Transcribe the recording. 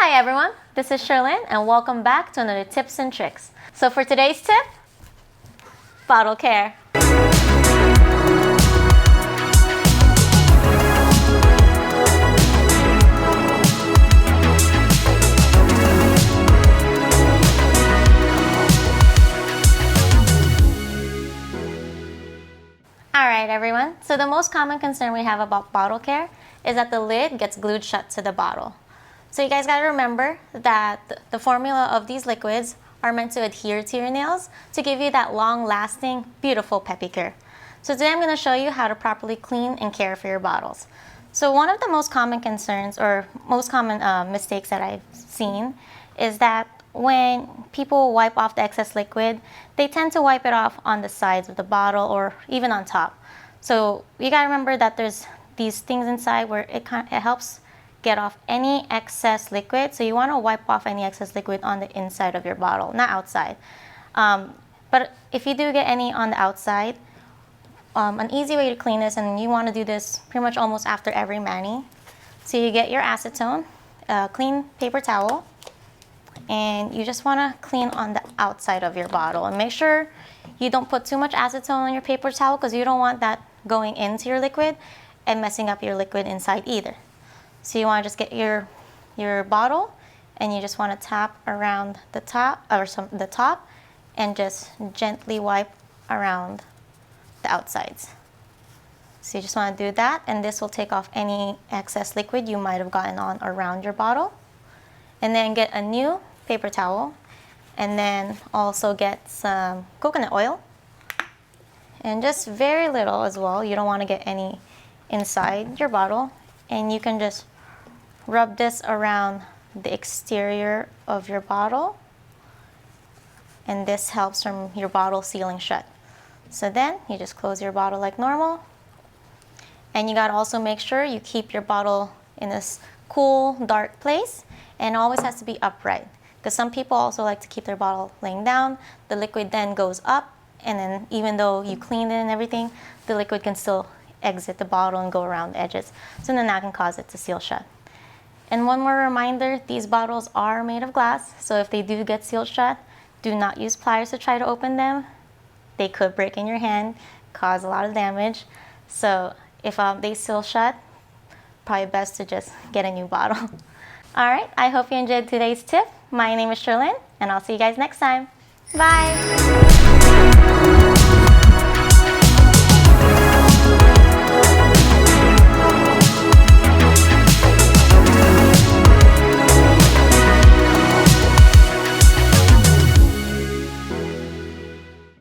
Hi everyone, this is Sherlyn and welcome back to another tips and tricks. So for today's tip, bottle care. Alright everyone, so the most common concern we have about bottle care is that the lid gets glued shut to the bottle. So you guys gotta remember that the formula of these liquids are meant to adhere to your nails to give you that long-lasting, beautiful pedicure. So today I'm gonna show you how to properly clean and care for your bottles. So one of the most common concerns or most common mistakes that I've seen is that when people wipe off the excess liquid, they tend to wipe it off on the sides of the bottle or even on top. So you gotta remember that there's these things inside where it helps get off any excess liquid. So you want to wipe off any excess liquid on the inside of your bottle, not outside. But if you do get any on the outside, an easy way to clean this, and you want to do this pretty much almost after every mani. So you get your acetone, a clean paper towel, and you just want to clean on the outside of your bottle. And make sure you don't put too much acetone on your paper towel because you don't want that going into your liquid and messing up your liquid inside either. So you want to just get your bottle and you just want to tap around the top and just gently wipe around the outsides. So you just want to do that, and this will take off any excess liquid you might have gotten on around your bottle. And then get a new paper towel, and then also get some coconut oil, and just very little as well. You don't want to get any inside your bottle, and you can just rub this around the exterior of your bottle, and this helps from your bottle sealing shut. So then you just close your bottle like normal, and you gotta also make sure you keep your bottle in this cool, dark place, and it always has to be upright, because some people also like to keep their bottle laying down. The liquid then goes up, and then even though you cleaned it and everything, the liquid can still exit the bottle and go around the edges. So then that can cause it to seal shut. And one more reminder, these bottles are made of glass, so if they do get sealed shut, do not use pliers to try to open them. They could break in your hand, cause a lot of damage. So if they seal shut, probably best to just get a new bottle. All right, I hope you enjoyed today's tip. My name is Sherlyn, and I'll see you guys next time. Bye.